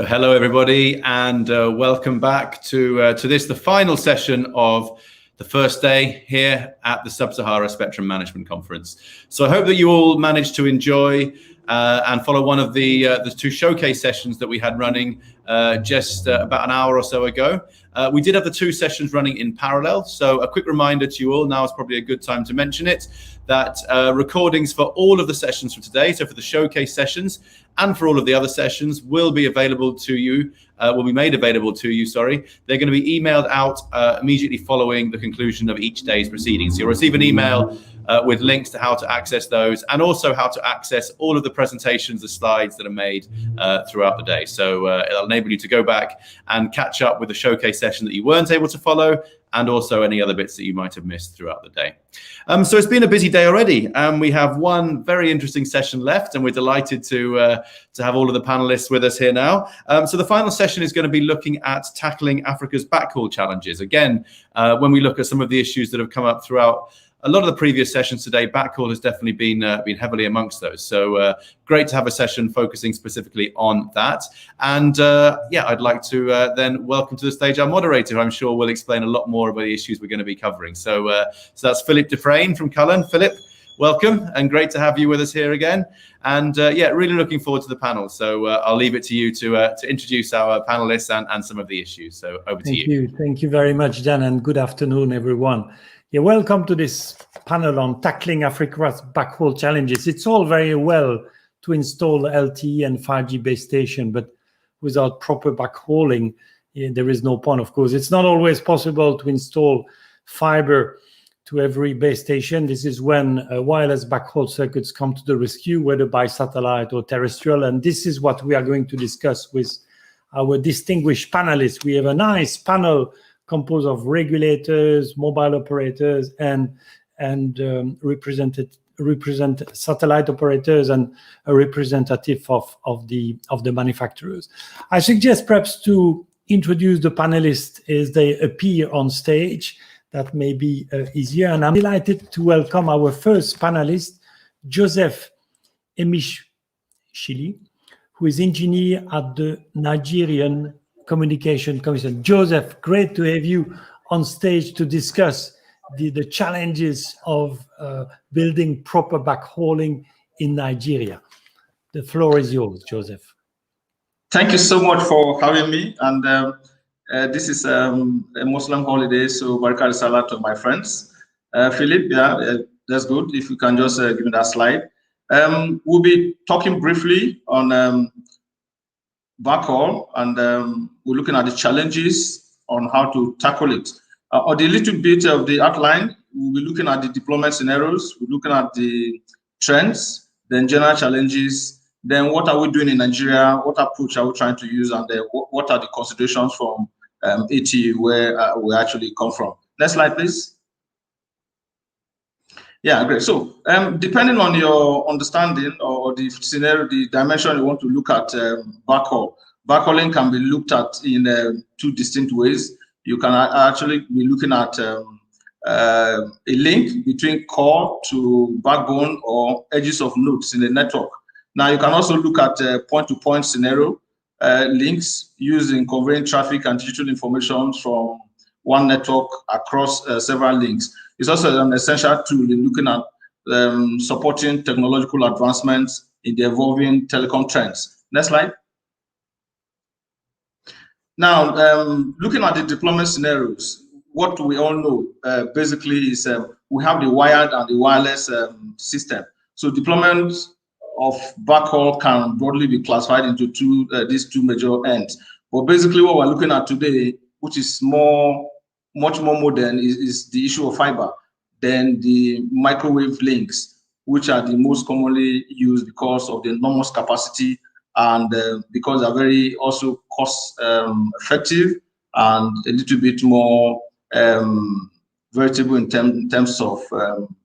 So hello everybody, and welcome back to this, the final session of the first day here at the Sub-Sahara Spectrum Management Conference. So I hope that you all managed to enjoy and follow one of the two showcase sessions that we had running just about an hour or so ago. We did have the two sessions running in parallel. So a quick reminder to you all, now is probably a good time to mention it, that recordings for all of the sessions for today, so for the showcase sessions and for all of the other sessions, will be available to you, will be made available to you, sorry. They're going to be emailed out immediately following the conclusion of each day's proceedings. So you'll receive an email with links to how to access those, and also how to access all of the presentations, the slides that are made throughout the day. So it'll enable you to go back and catch up with the showcase session that you weren't able to follow, and also any other bits that you might have missed throughout the day. So it's been a busy day already, and we have one very interesting session left, and we're delighted to have all of the panelists with us here now. So the final session is going to be looking at tackling Africa's backhaul challenges. Again, when we look at some of the issues that have come up throughout a lot of the previous sessions today, backhaul has definitely been heavily amongst those. So great to have a session focusing specifically on that. And yeah, I'd like to then welcome to the stage our moderator, who I'm sure will explain a lot more about the issues we're going to be covering. So that's Philip Dufresne from Cullen. Philip, welcome, and great to have you with us here again. And yeah, really looking forward to the panel. So I'll leave it to you to introduce our panelists and some of the issues. So over to you. Thank you very much, Dan, and good afternoon, everyone. Yeah, welcome to this panel on tackling Africa's backhaul challenges. It's all very well to install LTE and 5G base station, but without proper backhauling, there is no point, of course. It's not always possible to install fiber to every base station. This is when wireless backhaul circuits come to the rescue, whether by satellite or terrestrial. And this is what we are going to discuss with our distinguished panelists. We have a nice panel composed of regulators, mobile operators, and represent satellite operators, and a representative of the manufacturers. I suggest perhaps to introduce the panelists as they appear on stage. That may be easier. And I'm delighted to welcome our first panelist, Joseph Emishili, who is engineer at the Nigerian Communication Commission. Joseph, great to have you on stage to discuss the challenges of building proper backhauling in Nigeria. The floor is yours, Joseph. Thank you so much for having me. And this is a Muslim holiday, so Barakah Salah to my friends. Philip, yeah, that's good. If you can just give me that slide. We'll be talking briefly on backhaul, and we're looking at the challenges on how to tackle it. On the little bit of the outline, we'll be looking at the deployment scenarios, we're looking at the trends, then general challenges, then what are we doing in Nigeria, what approach are we trying to use, and what are the considerations from ATU, where we actually come from. Next slide, please. Yeah, great. So depending on your understanding or the scenario, the dimension you want to look at backhauling can be looked at in two distinct ways. You can actually be looking at a link between core to backbone or edges of nodes in the network. Now you can also look at point-to-point scenario links using conveying traffic and digital information from one network across several links. It's also an essential tool in looking at supporting technological advancements in the evolving telecom trends. Next slide. Now, looking at the deployment scenarios, what we all know basically is we have the wired and the wireless system. So deployment of backhaul can broadly be classified into these two major ends. But basically what we're looking at today, which is much more modern, is the issue of fiber, then the microwave links, which are the most commonly used because of the enormous capacity and because they're very also cost effective and a little bit more veritable in terms of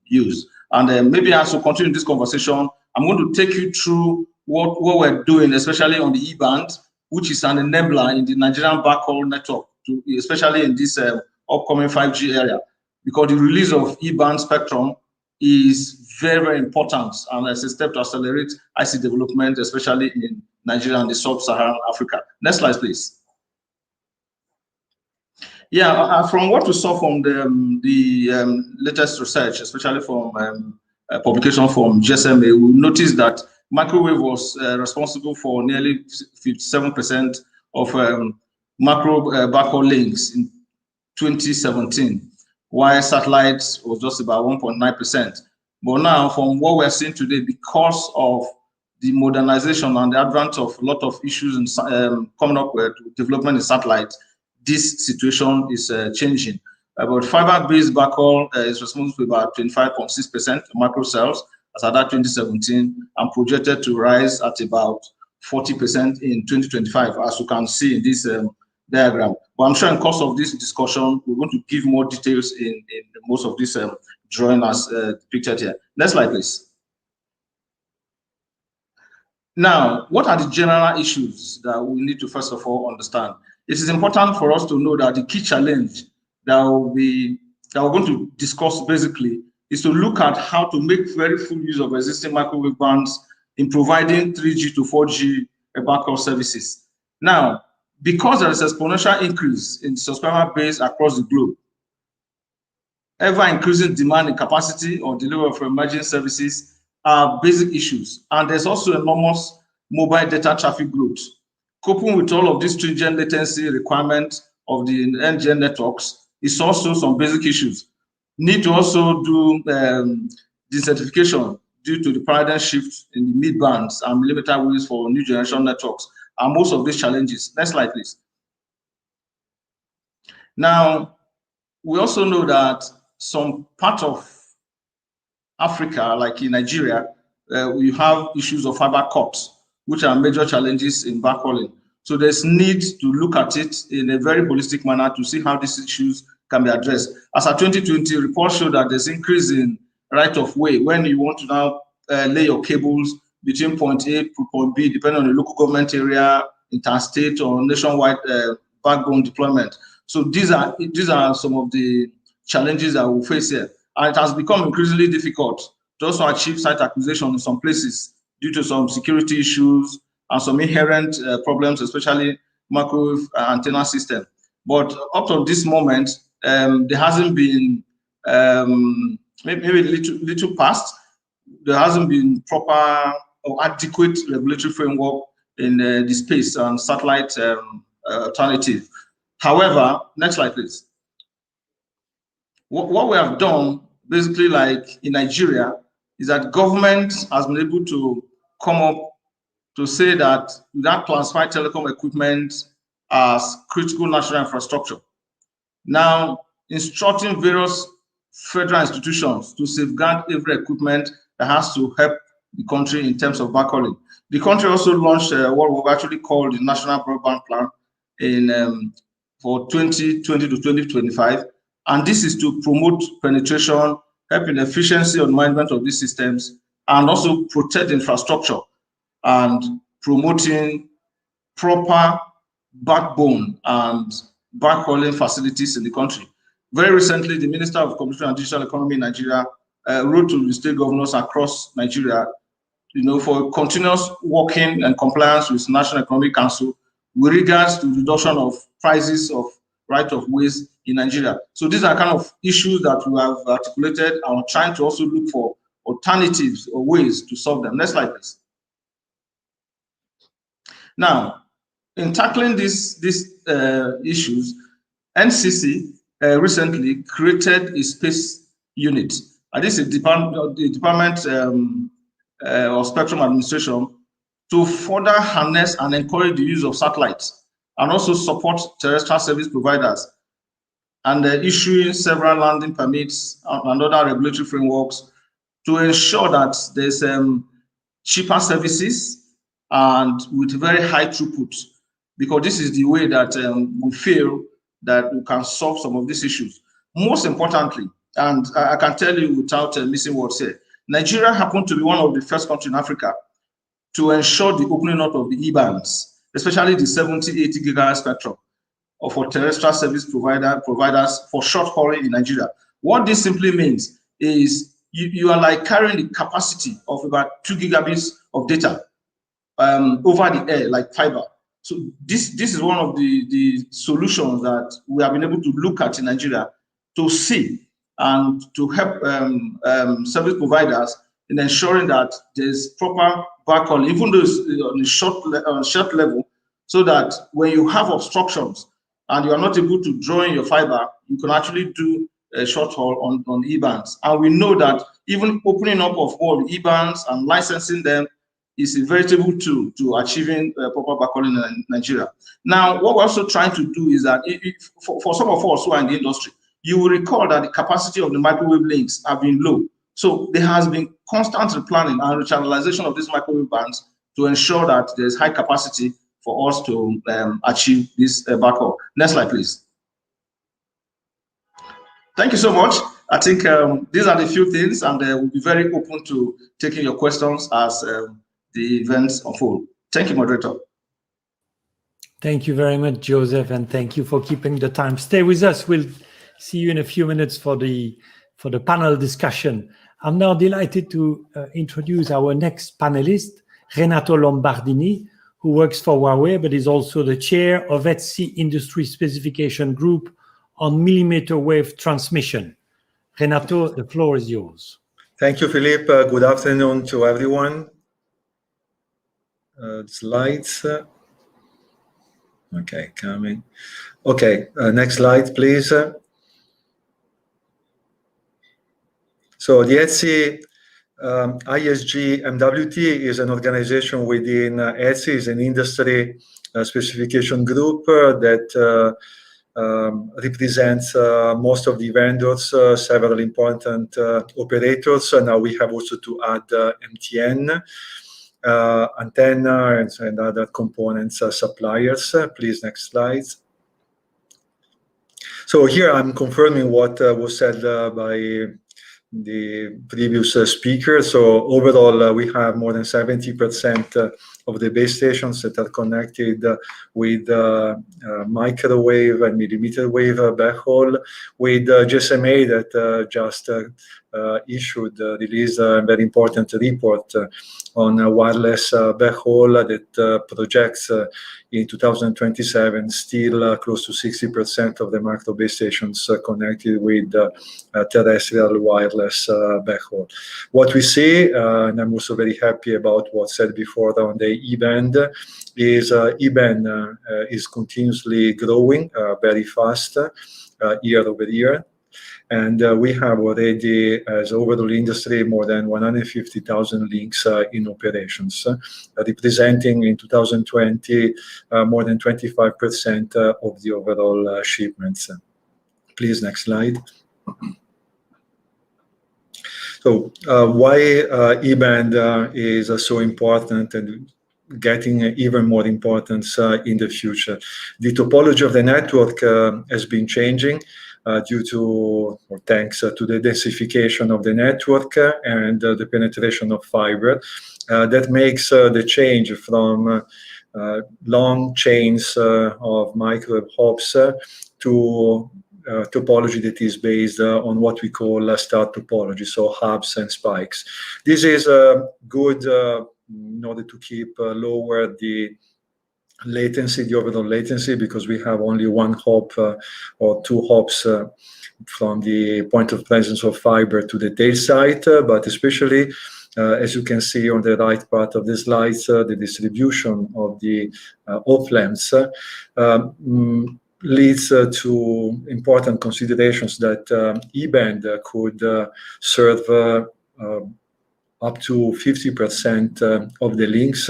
use. And maybe as we continue this conversation, I'm going to take you through what we're doing, especially on the E-band, which is an enabler in the Nigerian backhaul network, especially in this upcoming 5G area, because the release of E-band spectrum is very, very important, and as a step to accelerate IC development, especially in Nigeria and the sub-Saharan Africa. Next slide, please. Yeah, from what we saw from the latest research, especially from publication from GSMA, we noticed that microwave was responsible for nearly 57% of macro backhaul links in 2017, while satellites was just about 1.9%. But now, from what we're seeing today, because of the modernization and the advent of a lot of issues in coming up with development in satellites, this situation is changing. About fiber-based backhaul is responsible for about 25.6% macro cells as at that 2017, and projected to rise at about 40% in 2025, as you can see in this diagram. But I'm sure in course of this discussion, we're going to give more details in most of this drawing as depicted here. Next slide, please. Now, what are the general issues that we need to first of all understand? It is important for us to know that the key challenge that we're going to discuss basically is to look at how to make very full use of existing microwave bands in providing 3G to 4G backhaul services. Now, because there is exponential increase in subscriber base across the globe, ever increasing demand in capacity or delivery of emerging services are basic issues. And there's also enormous mobile data traffic growth. Coping with all of these stringent latency requirements of the NGN networks is also some basic issues. Need to also do desertification due to the paradigm shift in the mid-bands and millimeter waves for new generation networks, and most of these challenges. Next slide, please. Now, we also know that some part of Africa, like in Nigeria, we have issues of fiber cuts, which are major challenges in backhauling. So there's need to look at it in a very holistic manner to see how these issues can be addressed. As our 2020 report showed that there's increase in right of way when you want to now lay your cables between point A to point B, depending on the local government area, interstate or nationwide backbone deployment. So these are some of the challenges that we face here. And it has become increasingly difficult to also achieve site acquisition in some places due to some security issues and some inherent problems, especially microwave antenna system. But up to this moment, there hasn't been, maybe little past, there hasn't been proper or adequate regulatory framework in the space and satellite alternative. However, next slide, please. What we have done, basically like in Nigeria, is that government has been able to come up to say that that classified telecom equipment as critical national infrastructure. Now, instructing various federal institutions to safeguard every equipment that has to help the country in terms of backhauling. The country also launched what we've actually called the National Broadband Plan in for 2020 to 2025. And this is to promote penetration, help in efficiency on management of these systems, and also protect infrastructure and promoting proper backbone and backhauling facilities in the country. Very recently, the Minister of Computer and Digital Economy in Nigeria wrote to the state governors across Nigeria, for continuous working and compliance with National Economic Council with regards to reduction of prices of right of ways in Nigeria. So these are kind of issues that we have articulated and we're trying to also look for alternatives or ways to solve them. Next slide, please. Now, in tackling these issues, NCC recently created a space unit. And this is the Department of Spectrum Administration to further harness and encourage the use of satellites and also support terrestrial service providers and issuing several landing permits and other regulatory frameworks to ensure that there's cheaper services and with very high throughput, because this is the way that we feel that we can solve some of these issues. Most importantly, and I can tell you without missing words here, Nigeria happened to be one of the first countries in Africa to ensure the opening up of the E-bands, especially the 70, 80 gigahertz spectrum for terrestrial service providers for short hauling in Nigeria. What this simply means is you are like carrying the capacity of about 2 gigabits of data over the air, like fiber. So this is one of the solutions that we have been able to look at in Nigeria to see and to help service providers in ensuring that there's proper backhaul, even though it's on a short level, so that when you have obstructions and you are not able to draw in your fiber, you can actually do a short haul on E-bands. And we know that even opening up of all the E-bands and licensing them is a veritable tool to achieving proper backhaul in Nigeria. Now, what we're also trying to do is that for some of us who are in the industry, you will recall that the capacity of the microwave links have been low. So there has been constant replanning and rechannelization of these microwave bands to ensure that there's high capacity for us to achieve this backhaul. Next slide, please. Thank you so much. I think these are the few things, and we'll be very open to taking your questions as the events unfold. Thank you, moderator. Thank you very much, Joseph, and thank you for keeping the time. Stay with us. We'll see you in a few minutes for the panel discussion. I'm now delighted to introduce our next panelist, Renato Lombardini, who works for Huawei, but is also the chair of ETSI Industry Specification Group on millimeter wave transmission. Renato, the floor is yours. Thank you, Philippe. Good afternoon to everyone. Slides. Okay, coming. Okay, next slide, please. So the ETSI ISG MWT is an organization within ETSI, is an industry specification group that represents most of the vendors, several important operators. Now we have also to add MTN, antenna, and other components suppliers. Please, next slide. So here I'm confirming what was said by the previous speaker. So overall, we have more than 70% of the base stations that are connected with microwave and millimeter wave backhaul, with GSMA that just released a very important report on wireless backhaul that projects in 2027 still close to 60% of the macro base stations connected with terrestrial wireless backhaul. What we see, and I'm also very happy about what's said before on the E-band, is E-band is continuously growing very fast year over year. And we have already, as overall industry, more than 150,000 links in operations, representing in 2020 more than 25% of the overall shipments. Please, next slide. So why E-band is so important and getting even more importance in the future? The topology of the network has been changing due to, or thanks to the densification of the network and the penetration of fiber. That makes the change from long chains of microwave hops to topology that is based on what we call star topology, so hubs and spikes. This is good in order to keep lower the latency, the overall latency, because we have only one hop or two hops from the point of presence of fiber to the tail site, but especially as you can see on the right part of the slides, the distribution of the op lamps leads to important considerations that E-band could serve up to 50% of the links,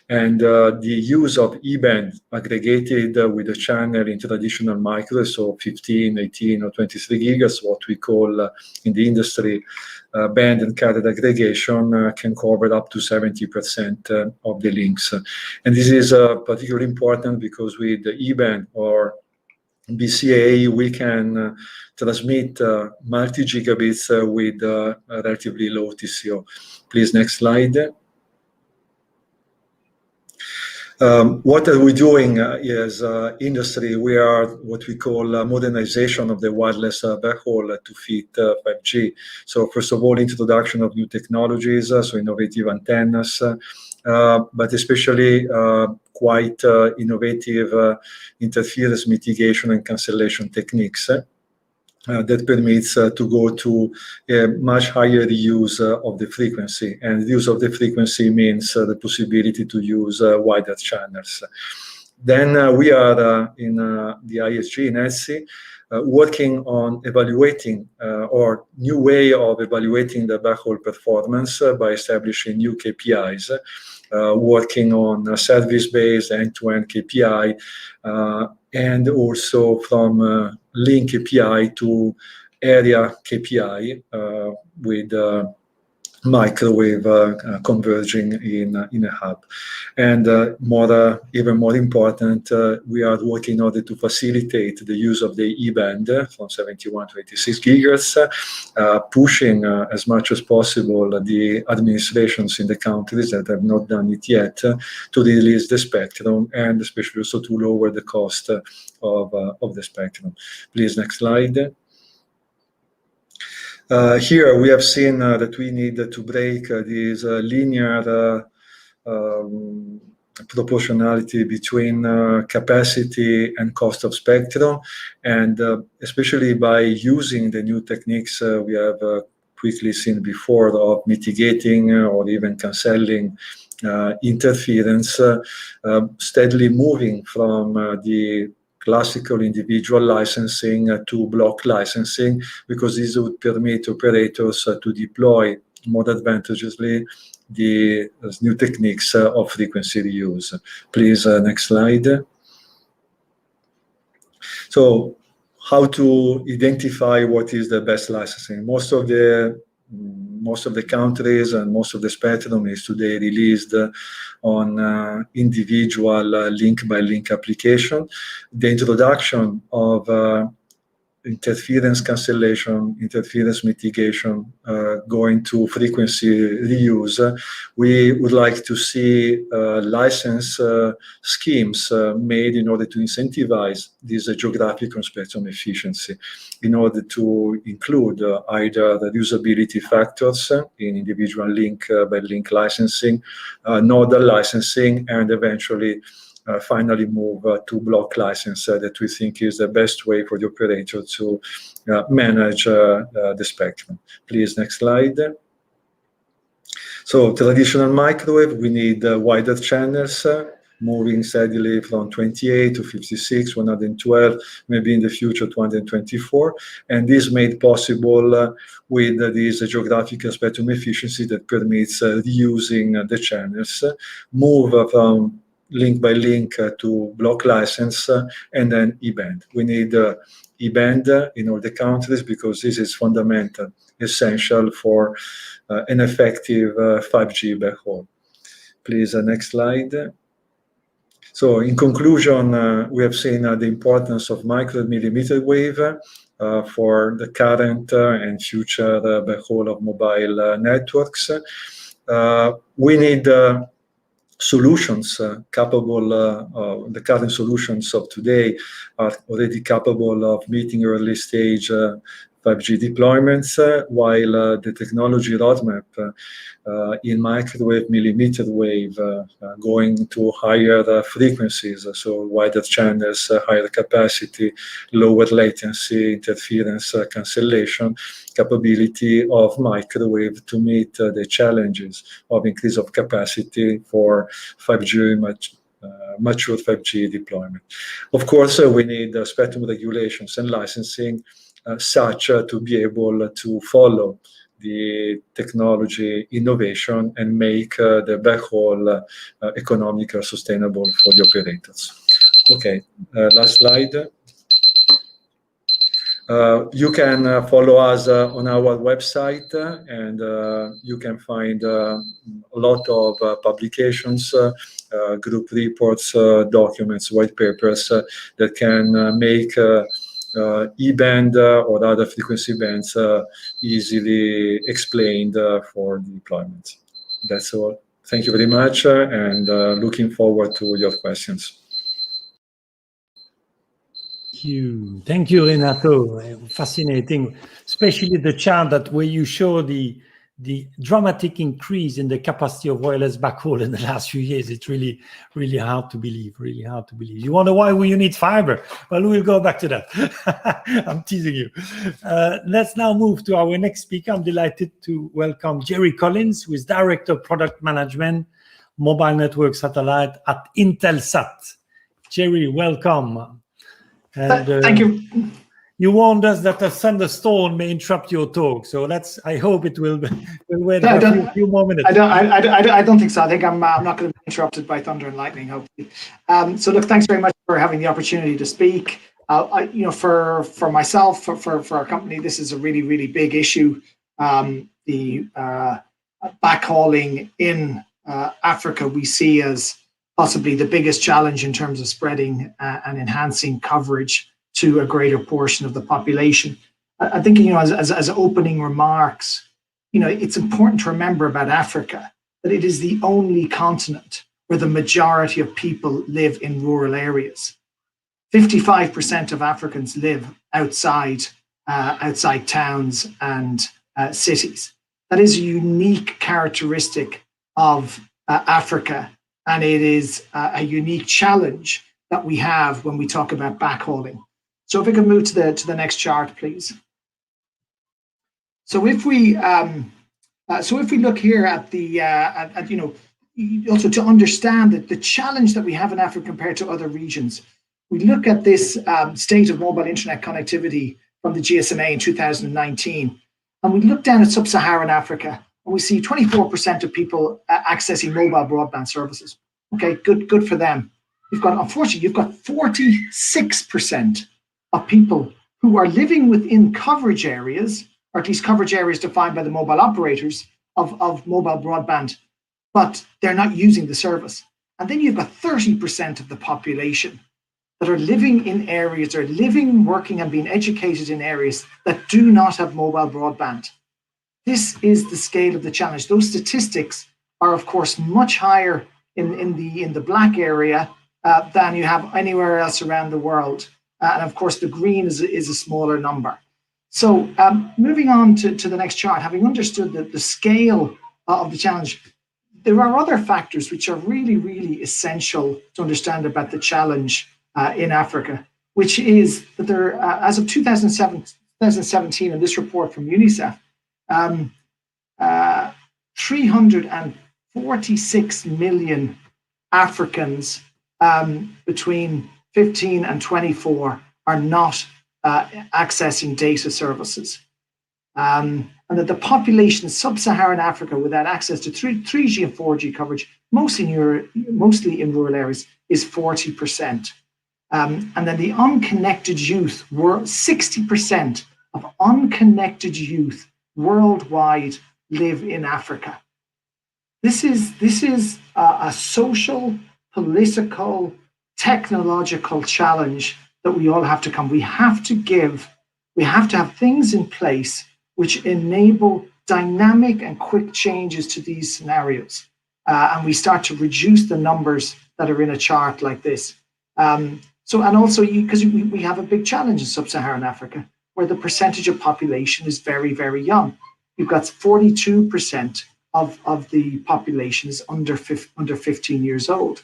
and the use of E-band aggregated with a channel in traditional micro, so 15, 18, or 23 gigas, what we call in the industry band and carrier aggregation, can cover up to 70% of the links. And this is particularly important because with the E-band or BCA, we can transmit multi-gigabits with relatively low TCO. Please, next slide. What are we doing as industry? We are what we call modernization of the wireless backhaul to fit 5G. So first of all, introduction of new technologies, so innovative antennas, but especially quite innovative interference mitigation and cancellation techniques. That permits to go to a much higher use of the frequency. And use of the frequency means the possibility to use wider channels. Then we are in the ISG in ETSI working on evaluating or new way of evaluating the backhaul performance by establishing new KPIs, working on service-based end-to-end KPI, and also from link KPI to area KPI with microwave converging in a hub. And even more important, we are working in order to facilitate the use of the E-band from 71 to 86 gigahertz, pushing as much as possible the administrations in the countries that have not done it yet to release the spectrum, and especially also to lower the cost of the spectrum. Please, next slide. Here we have seen that we need to break this linear proportionality between capacity and cost of spectrum, and especially by using the new techniques we have quickly seen before of mitigating or even cancelling interference, steadily moving from the classical individual licensing to block licensing, because this would permit operators to deploy more advantageously the new techniques of frequency reuse. Please, next slide. So, how to identify what is the best licensing? Most of the countries and most of the spectrum is today released on individual link-by-link application. The introduction of interference cancellation, interference mitigation, going to frequency reuse, we would like to see license schemes made in order to incentivize this geographic spectrum efficiency, in order to include either the usability factors in individual link-by-link licensing, nodal licensing, and eventually finally move to block license that we think is the best way for the operator to manage the spectrum. Please, next slide. So traditional microwave, we need wider channels, moving steadily from 28 to 56, 112, maybe in the future 224. And this made possible with this geographic spectrum efficiency that permits reusing the channels, move from link by link to block license, and then E-band. We need E-band in all the countries because this is fundamental, essential for an effective 5G backhaul. Please, next slide. So in conclusion, we have seen the importance of microwave millimeter wave for the current and future backhaul of mobile networks. We need solutions capable, the current solutions of today are already capable of meeting early stage 5G deployments, while the technology roadmap in microwave millimeter wave going to higher frequencies, so wider channels, higher capacity, lower latency, interference cancellation, capability of microwave to meet the challenges of increase of capacity for 5G mature 5G deployment. Of course, we need spectrum regulations and licensing such to be able to follow the technology innovation and make the backhaul economical, sustainable for the operators. Okay, last slide. You can follow us on our website, and you can find a lot of publications, group reports, documents, white papers that can make E-band or other frequency bands easily explained for deployment. That's all. Thank you very much, and looking forward to your questions. Thank you, Renato. Fascinating, especially the chart that where you show the dramatic increase in the capacity of wireless backhaul in the last few years. It's really, really hard to believe. Really hard to believe. You wonder why you need fiber? Well, we'll go back to that. I'm teasing you. Let's now move to our next speaker. I'm delighted to welcome Jerry Collins, who is Director of Product Management, Mobile Network Satellite at Intelsat. Jerry, welcome. And, thank you. You warned us that a thunderstorm may interrupt your talk, so I hope it will. We'll wait for a few more minutes. I don't think so. I think I'm not going to be interrupted by thunder and lightning, hopefully. So look, thanks very much for having the opportunity to speak. For myself, for our company, this is a really, really big issue. The backhauling in Africa we see as possibly the biggest challenge in terms of spreading and enhancing coverage to a greater portion of the population. I think, as opening remarks, it's important to remember about Africa that it is the only continent where the majority of people live in rural areas. 55% of Africans live outside towns and cities. That is a unique characteristic of Africa, and it is a unique challenge that we have when we talk about backhauling. So if we can move to the next chart, please. So if we look here at the also to understand that the challenge that we have in Africa compared to other regions, we look at this state of mobile internet connectivity from the GSMA in 2019, and we look down at sub-Saharan Africa, and we see 24% of people accessing mobile broadband services. Okay, good for them. Unfortunately, you've got 46% of people who are living within coverage areas, or at least coverage areas defined by the mobile operators of mobile broadband, but they're not using the service. And then you've got 30% of the population that are living in areas, or living, working, and being educated in areas that do not have mobile broadband. This is the scale of the challenge. Those statistics are, of course, much higher in the black area than you have anywhere else around the world. And of course, the green is a smaller number. So moving on to the next chart, having understood the scale of the challenge, there are other factors which are really, really essential to understand about the challenge in Africa, which is that there, as of 2017, in this report from UNICEF, 346 million Africans between 15 and 24 are not accessing data services. And that the population in sub-Saharan Africa without access to 3G and 4G coverage, mostly in rural areas, is 40%. And then the unconnected youth, 60% of unconnected youth worldwide live in Africa. This is a social, political, technological challenge that we all have to come. We have to have things in place which enable dynamic and quick changes to these scenarios. And we start to reduce the numbers that are in a chart like this. Because we have a big challenge in sub-Saharan Africa, where the percentage of population is very, very young. You've got 42% of the population is under 15 years old.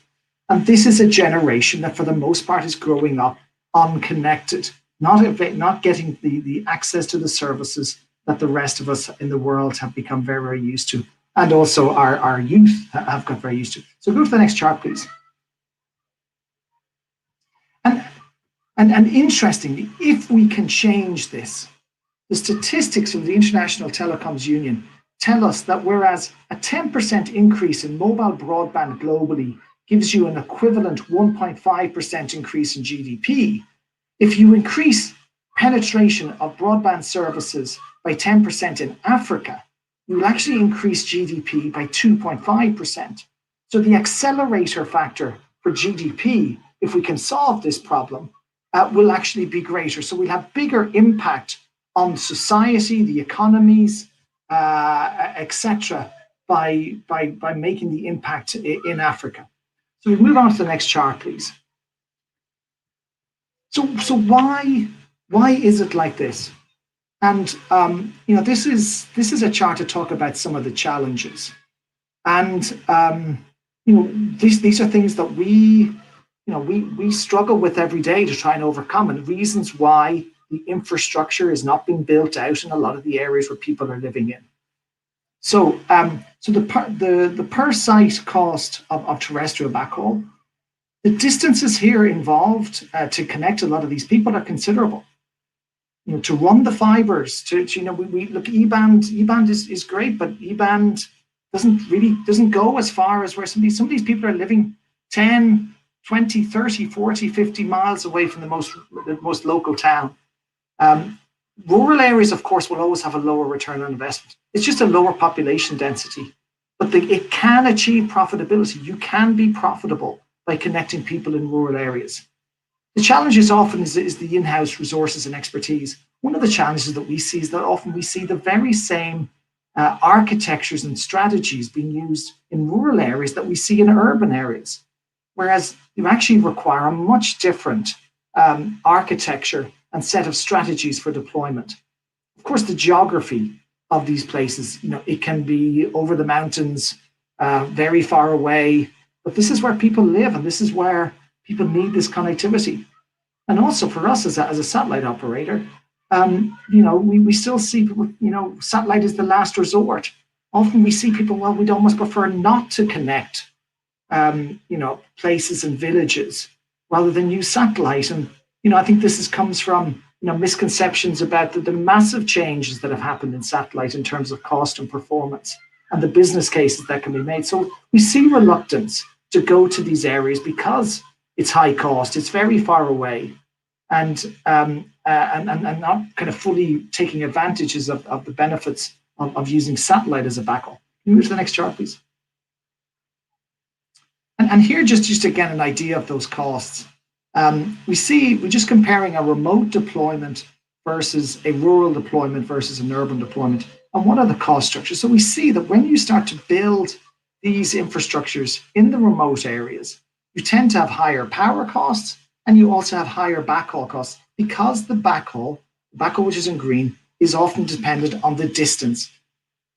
And this is a generation that for the most part is growing up unconnected, not getting the access to the services that the rest of us in the world have become very, very used to. And also our youth have got very used to. So go to the next chart, please. And interestingly, if we can change this, the statistics from the International Telecoms Union tell us that whereas a 10% increase in mobile broadband globally gives you an equivalent 1.5% increase in GDP, if you increase penetration of broadband services by 10% in Africa, you will actually increase GDP by 2.5%. So the accelerator factor for GDP, if we can solve this problem, will actually be greater. So we'll have bigger impact on society, the economies, etc., by making the impact in Africa. So we move on to the next chart, please. So why is it like this? And this is a chart to talk about some of the challenges, and these are things that we struggle with every day to try and overcome, and reasons why the infrastructure is not being built out in a lot of the areas where people are living in. So the per site cost of terrestrial backhaul, the distances here involved to connect a lot of these people are considerable. To run the fibers, we look, E-band is great, but E-band doesn't go as far as where some of these people are living 10, 20, 30, 40, 50 miles away from the most local town. Rural areas, of course, will always have a lower return on investment. It's just a lower population density, but it can achieve profitability. You can be profitable by connecting people in rural areas. The challenge is often is the in-house resources and expertise. One of the challenges that we see is that often we see the very same architectures and strategies being used in rural areas that we see in urban areas, whereas you actually require a much different architecture and set of strategies for deployment. Of course, the geography of these places, it can be over the mountains, very far away, but this is where people live, and this is where people need this connectivity. And also for us as a satellite operator, we still see people, satellite is the last resort. Often we see people, well, we'd almost prefer not to connect, places and villages rather than use satellite. And, I think this comes from, misconceptions about the massive changes that have happened in satellite in terms of cost and performance and the business cases that can be made. So we see reluctance to go to these areas because it's high cost, it's very far away, and not kind of fully taking advantages of the benefits of using satellite as a backhaul. Can you move to the next chart, please? And here, just again, an idea of those costs. We're just comparing a remote deployment versus a rural deployment versus an urban deployment, and what are the cost structures. So we see that when you start to build these infrastructures in the remote areas, you tend to have higher power costs, and you also have higher backhaul costs, because the backhaul, which is in green, is often dependent on the distance,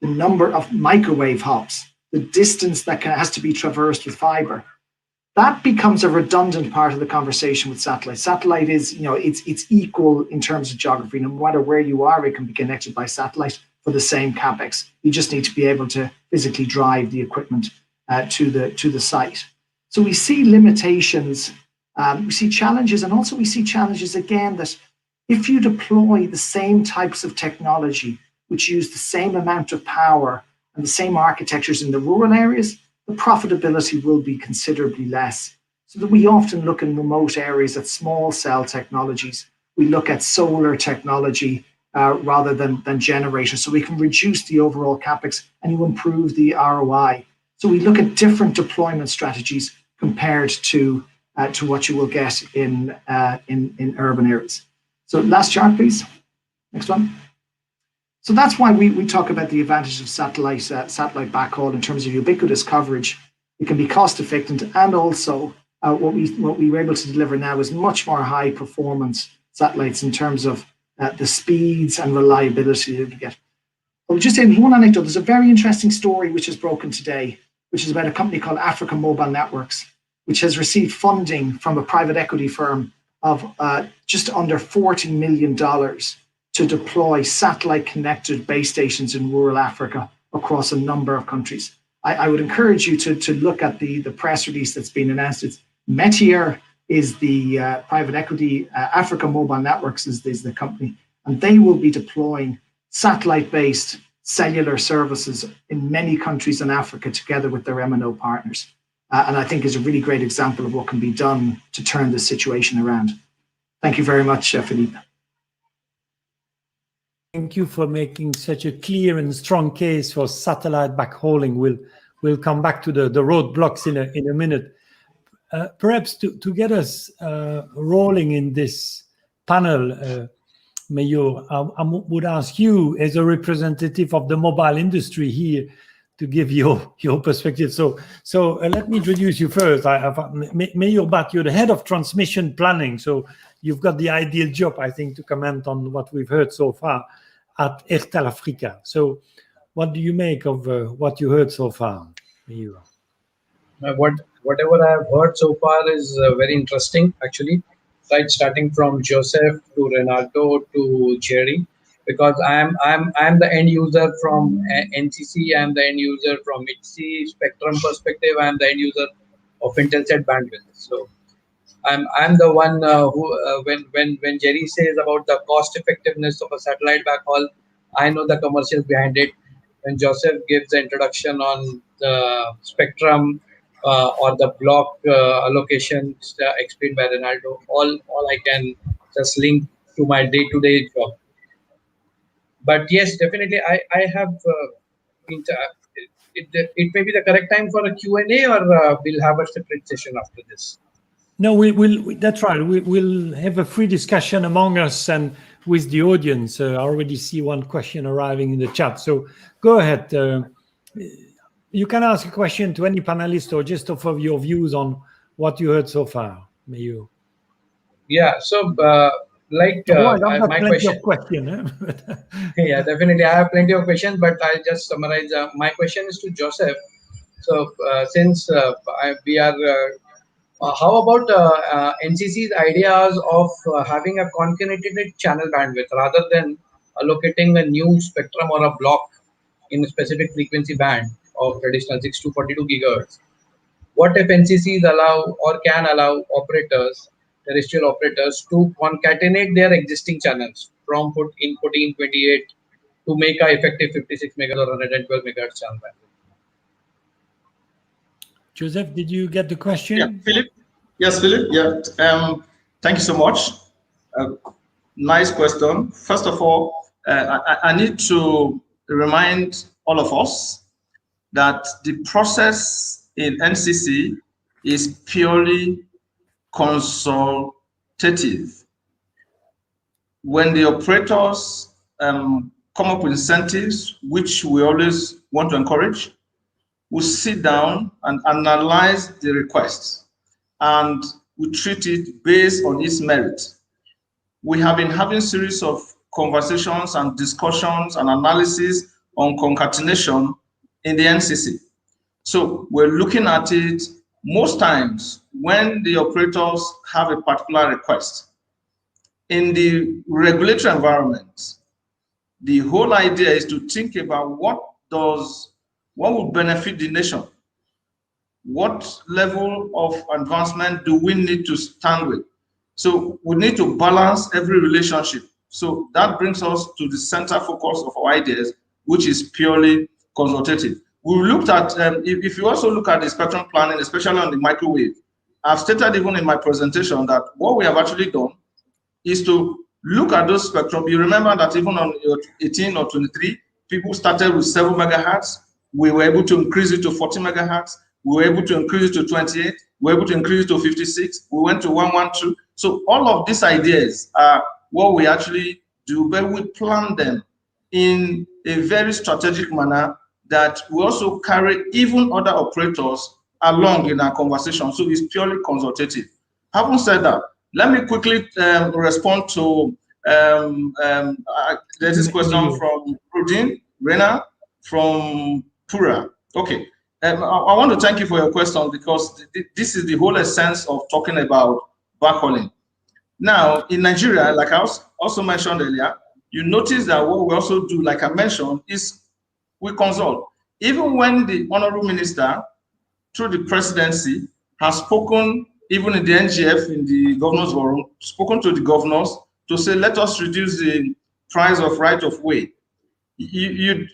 the number of microwave hops, the distance that has to be traversed with fiber. That becomes a redundant part of the conversation with satellite. Satellite is, it's equal in terms of geography. No matter where you are, it can be connected by satellite for the same capex. You just need to be able to physically drive the equipment to the site. So we see limitations, we see challenges, and also we see challenges again that if you deploy the same types of technology, which use the same amount of power and the same architectures in the rural areas, the profitability will be considerably less. So that we often look in remote areas at small cell technologies. We look at solar technology rather than generators, so we can reduce the overall capex and you improve the ROI. So we look at different deployment strategies compared to what you will get in urban areas. So last chart, please. Next one. So that's why we talk about the advantage of satellite backhaul in terms of ubiquitous coverage. It can be cost efficient, and also what we were able to deliver now is much more high performance satellites in terms of the speeds and reliability that we get. I'll just say one anecdote. There's a very interesting story which is broken today, which is about a company called Africa Mobile Networks, which has received funding from a private equity firm of just under $40 million to deploy satellite-connected base stations in rural Africa across a number of countries. I would encourage you to look at the press release that's been announced. It's Metier is the private equity, Africa Mobile Networks is the company, and they will be deploying satellite-based cellular services in many countries in Africa together with their MNO partners. And I think is a really great example of what can be done to turn this situation around. Thank you very much, Philippe. Thank you for making such a clear and strong case for satellite backhauling. We'll come back to the roadblocks in a minute. Perhaps to get us rolling in this panel, Mayor, I would ask you, as a representative of the mobile industry here, give your perspective. So let me introduce you first. Meir Bat, you're the head of transmission planning. So you've got the ideal job, I think, to comment on what we've heard so far at Airtel Africa. So what do you make of what you heard so far, Meir? Whatever I have heard so far is very interesting, actually. Right, starting from Joseph to Renato to Jerry, because I'm the end user from NCC. I'm the end user from HC spectrum perspective. I'm the end user of Intelsat bandwidth. So I'm the one who when Jerry says about the cost effectiveness of a satellite backhaul, I know the commercials behind it. When Joseph gives the introduction on the spectrum or the block allocation explained by Ronaldo, all I can just link to my day-to-day job. But yes, definitely, I have. It may be the correct time for a Q&A, or we'll have a separate session after this. No, that's right. We'll have a free discussion among us and with the audience. I already see one question arriving in the chat. So go ahead. You can ask a question to any panelist or just offer your views on what you heard so far. May you? Yeah. So, my question. Yeah, definitely. I have plenty of questions, but I'll just summarize. My question is to Joseph. So, since we are, how about NCC's ideas of having a concatenated channel bandwidth rather than allocating a new spectrum or a block in a specific frequency band of traditional 6 to 42 gigahertz? What if NCCs allow or can allow operators, terrestrial operators, to concatenate their existing channels from in 1428 to make a effective 56 megahertz or 112 megahertz channel bandwidth? Joseph, did you get the question? Yeah, Philip. Yes, Philip. Yeah. Thank you so much. Nice question. First of all, I need to remind all of us that the process in NCC is purely consultative. When the operators come up with incentives, which we always want to encourage, we sit down and analyze the requests, and we treat it based on its merit. We have been having a series of conversations and discussions and analysis on concatenation in the NCC. So we're looking at it most times when the operators have a particular request. In the regulatory environment, the whole idea is to think about what will benefit the nation. What level of advancement do we need to stand with? So we need to balance every relationship. So that brings us to the center focus of our ideas, which is purely consultative. We looked at, if you also look at the spectrum planning, especially on the microwave, I've stated even in my presentation that what we have actually done is to look at those spectrum. You remember that even on 18 or 23, people started with 7 megahertz. We were able to increase it to 40 megahertz. We were able to increase it to 28. We were able to increase it to 56. We went to 112. So all of these ideas are what we actually do, but we plan them in a very strategic manner that we also carry even other operators along in our conversation. So it's purely consultative. Having said that, let me quickly respond to there's this question from Rudin Rena from Pura. Okay, I want to thank you for your question, because this is the whole essence of talking about backhauling. Now, in Nigeria, like I also mentioned earlier, you notice that what we also do, like I mentioned, is we consult. Even when the Honorable Minister, through the presidency, has spoken, even in the NGF, in the governor's forum, spoken to the governors to say, let us reduce the price of right of way. You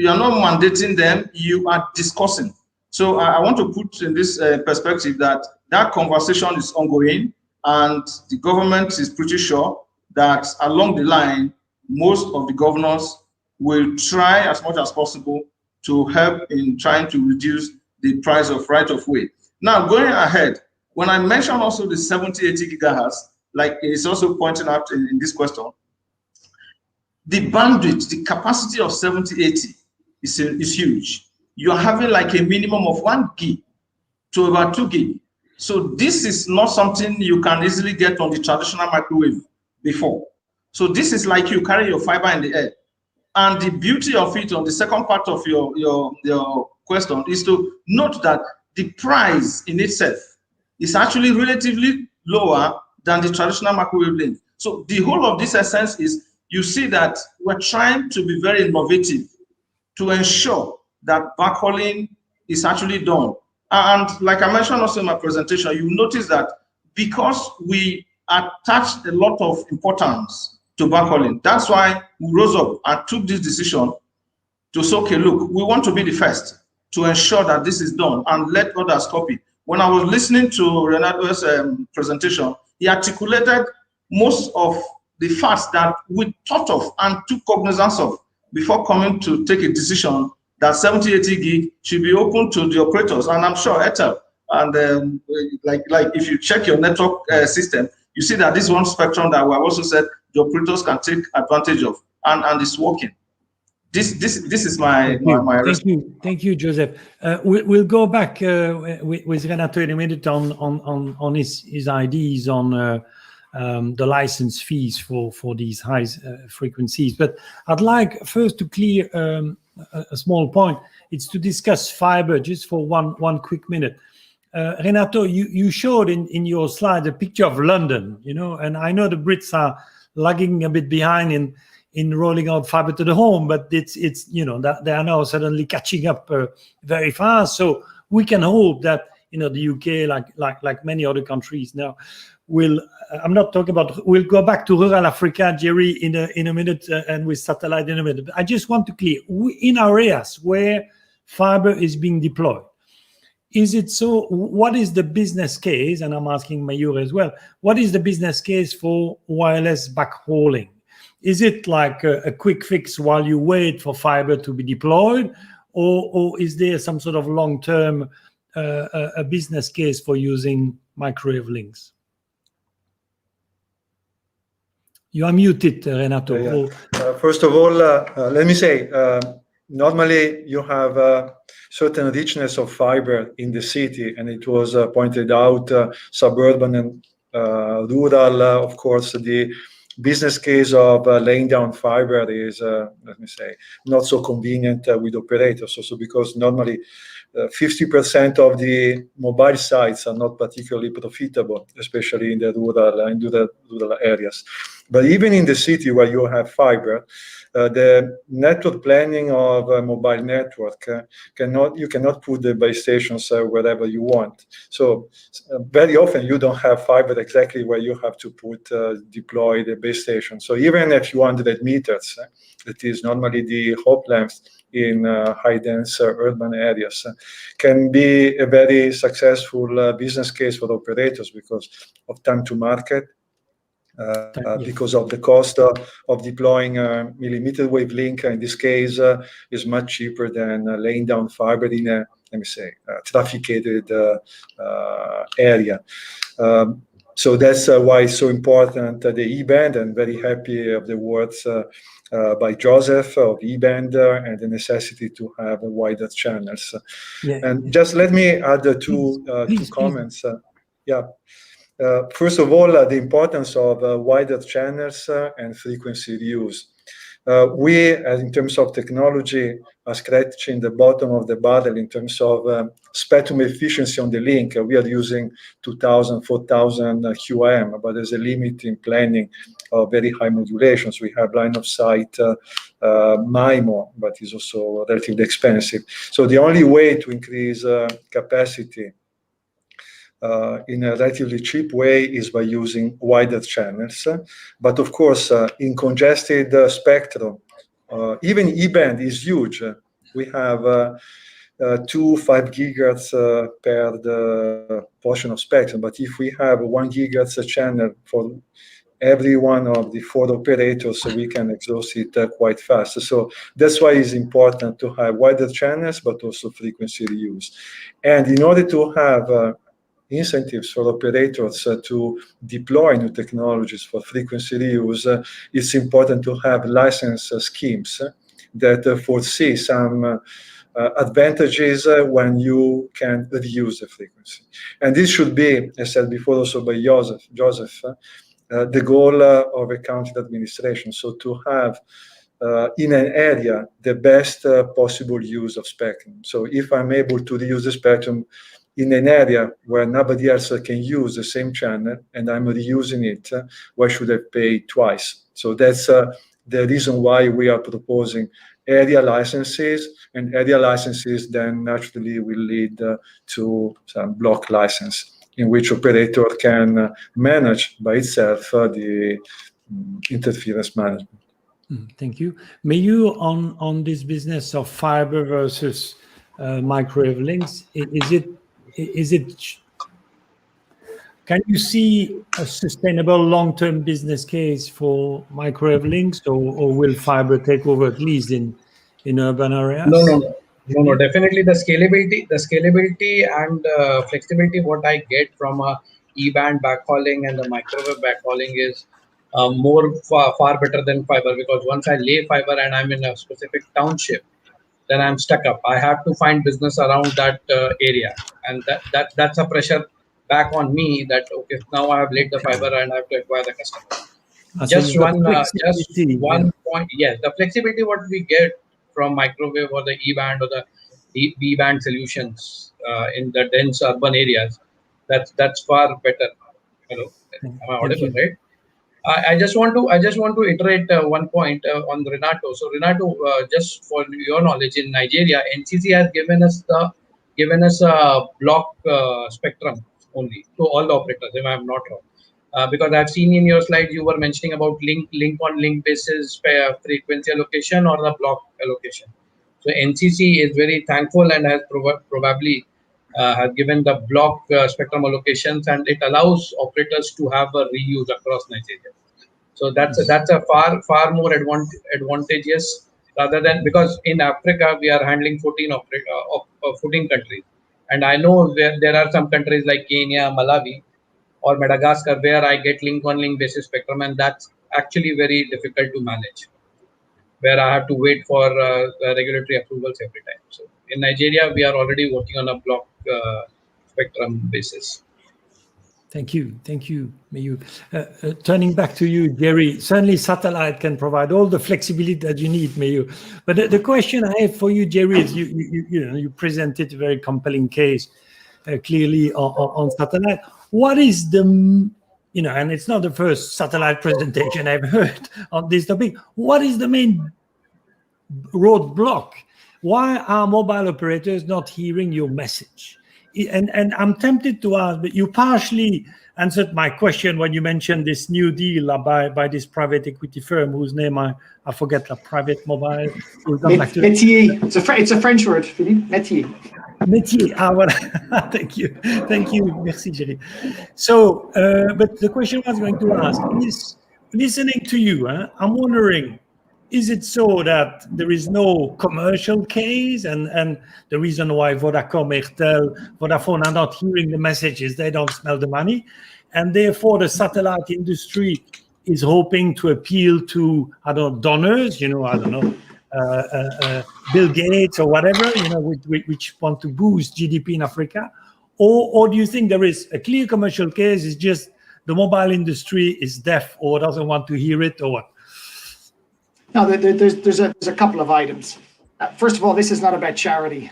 are not mandating them, you are discussing. So I want to put in this perspective that conversation is ongoing, and the government is pretty sure that along the line, most of the governors will try as much as possible to help in trying to reduce the price of right of way. Now, going ahead, when I mentioned also the 70-80 gigahertz, like it's also pointing out in this question, the bandwidth, the capacity of 70-80 is huge. You're having like a minimum of 1 gig to about 2 gig. So this is not something you can easily get on the traditional microwave before. So this is like you carry your fiber in the air. And the beauty of it on the second part of your question is to note that the price in itself is actually relatively lower than the traditional microwave link. So the whole of this essence is you see that we're trying to be very innovative to ensure that backhauling is actually done. And like I mentioned also in my presentation, you notice that because we attached a lot of importance to backhauling, that's why we rose up and took this decision to say, okay, look, we want to be the first to ensure that this is done and let others copy. When I was listening to Renado's presentation, he articulated most of the facts that we thought of and took cognizance of before coming to take a decision that 70, 80 gig should be open to the operators. And I'm sure Airtel, and like if you check your network system, you see that this one spectrum that we have also said the operators can take advantage of, and it's working. This is my Thank you, Joseph. We'll go back with Renato in a minute on his ideas on the license fees for these high frequencies. But I'd like first to clear a small point. It's to discuss fiber just for one quick minute. Renato, you showed in your slide a picture of London, and I know the Brits are lagging a bit behind in rolling out fiber to the home, but it's that they are now suddenly catching up very fast. So we can hope that the UK, like many other countries now, will. I'm not talking about. We'll go back to rural Africa, Jerry, in a minute, and with satellite in a minute. But I just want to clear in areas where fiber is being deployed. Is it so? What is the business case? And I'm asking Mayur as well. What is the business case for wireless backhauling? Is it like a quick fix while you wait for fiber to be deployed, or is there some sort of long-term a business case for using microwave links? You are muted, Renato. Yeah. First of all, let me say, normally you have a certain richness of fiber in the city, and it was pointed out, suburban and rural, of course, the business case of laying down fiber is, let me say, not so convenient with operators. Also because normally 50% of the mobile sites are not particularly profitable, especially in the rural areas. But even in the city where you have fiber, the network planning of a mobile network you cannot put the base stations wherever you want. So very often you don't have fiber exactly where you have to deploy the base station. So even a few 100 meters, that is normally the hop length in high dense urban areas, can be a very successful business case for operators because of time to market. Because of the cost of deploying a millimeter wave link in this case is much cheaper than laying down fiber in a, let me say, trafficked area. So that's why it's so important, the E-band, and very happy of the words by Joseph of E-band and the necessity to have wider channels. Just let me add two comments. First of all, the importance of wider channels and frequency reuse. We, in terms of technology, are scratching the bottom of the barrel in terms of spectrum efficiency on the link. We are using 2,000, 4,000 QAM, but there's a limit in planning of very high modulations. We have line of sight MIMO, but it's also relatively expensive. So the only way to increase capacity in a relatively cheap way is by using wider channels. But of course, in congested spectrum, even E-band is huge. We have 2 5 gigahertz per the portion of spectrum. But if we have 1 gigahertz channel for every one of the 4 operators, we can exhaust it quite fast. So that's why it's important to have wider channels, but also frequency reuse. And in order to have incentives for operators to deploy new technologies for frequency reuse, it's important to have license schemes that foresee some advantages when you can reduce the frequency. And this should be, as said before also by Joseph, the goal of a country administration. So to have in an area the best possible use of spectrum. So if I'm able to reuse the spectrum in an area where nobody else can use the same channel and I'm reusing it, why should I pay twice? So that's the reason why we are proposing area licenses, and area licenses then naturally will lead to some block license in which operator can manage by itself the interference management. Thank you. May you, on this business of fiber versus microwave links, is it can you see a sustainable long-term business case for microwave links, or will fiber take over at least in urban areas? No. Definitely the scalability and flexibility what I get from a E-band backhauling and the microwave backhauling is far better than fiber, because once I lay fiber and I'm in a specific township, then I'm stuck up. I have to find business around that area, and that's a pressure back on me that okay, now I have laid the fiber and I have to acquire the customer. Just one point. Yes, the flexibility what we get from microwave or the E-band or the B-band solutions in the dense urban areas, that's far better. Hello, am I audible, right? I just want to iterate one point on Renato. So Renato, just for your knowledge, in Nigeria, NCC has given us a block spectrum only to all the operators, if I'm not wrong. Because I've seen in your slide you were mentioning about link on link basis frequency allocation or the block allocation. So NCC is very thankful and has probably has given the block spectrum allocations, and it allows operators to have a reuse across Nigeria. So that's a far more advantageous, rather than, because in Africa we are handling 14 countries, and I know there are some countries like Kenya, Malawi, or Madagascar where I get link on link basis spectrum, and that's actually very difficult to manage, where I have to wait for regulatory approvals every time. So in Nigeria, we are already working on a block spectrum basis. Thank you. Mayu. Turning back to you, Jerry, certainly satellite can provide all the flexibility that you need, Mayu. But the question I have for you, Jerry, is you presented a very compelling case clearly on satellite. What is the, and it's not the first satellite presentation I've heard on this topic. What is the main roadblock? Why are mobile operators not hearing your message? And I'm tempted to ask, but you partially answered my question when you mentioned this new deal by this private equity firm whose name I forget, la Private Mobile. We'll come back to Métier. It's a French word, Philippe. Métier. Métier. Voilà. Thank you. Merci, Jerry. So, but the question I was going to ask is, listening to you, I'm wondering, is it so that there is no commercial case, and the reason why Vodacom, Airtel, Vodafone are not hearing the message is they don't smell the money, and therefore the satellite industry is hoping to appeal to donors, Bill Gates or whatever, which want to boost GDP in Africa, or do you think there is a clear commercial case? It's just the mobile industry is deaf or doesn't want to hear it, or what? No, there's a couple of items. First of all, this is not about charity.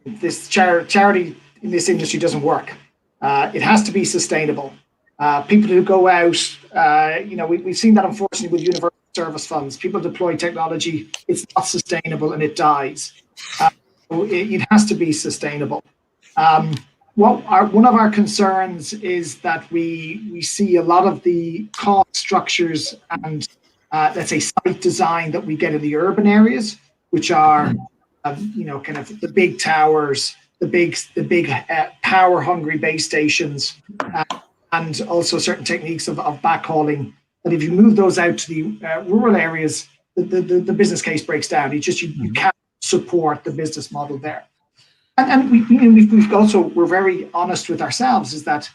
This charity in this industry doesn't work. It has to be sustainable. People who go out, we've seen that unfortunately with universal service funds. People deploy technology, it's not sustainable and it dies. It has to be sustainable. One of our concerns is that we see a lot of the cost structures and let's say site design that we get in the urban areas, which are kind of the big towers, the big power hungry base stations, and also certain techniques of backhauling. That if you move those out to the rural areas, the business case breaks down. You can't support the business model there. And we're very honest with ourselves, is that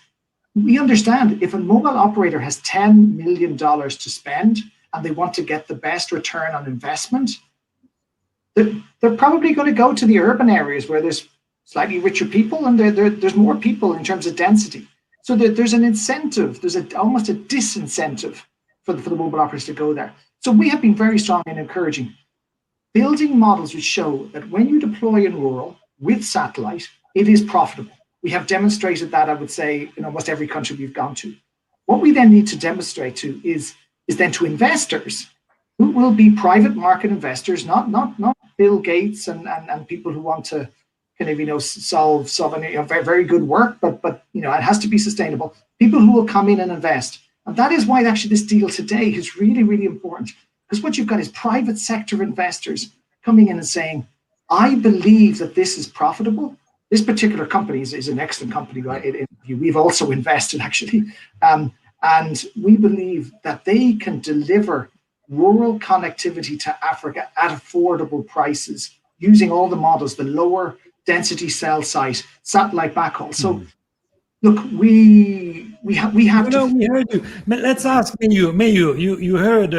we understand if a mobile operator has $10 million to spend and they want to get the best return on investment, they're probably going to go to the urban areas where there's slightly richer people and there's more people in terms of density. So there's an incentive, there's almost a disincentive for the mobile operators to go there. So we have been very strong in encouraging building models which show that when you deploy in rural with satellite, it is profitable. We have demonstrated that, I would say, in almost every country we've gone to. What we then need to demonstrate to is then to investors who will be private market investors, not Bill Gates and people who want to kind of solve very, very good work, but it has to be sustainable. People who will come in and invest. And that is why actually this deal today is really, really important. Because what you've got is private sector investors coming in and saying, I believe that this is profitable. This particular company is an excellent company, right? We've also invested actually. And we believe that they can deliver rural connectivity to Africa at affordable prices using all the models, the lower density cell site, satellite backhaul. So look, we have to. We heard you. Let's ask Mayu. You heard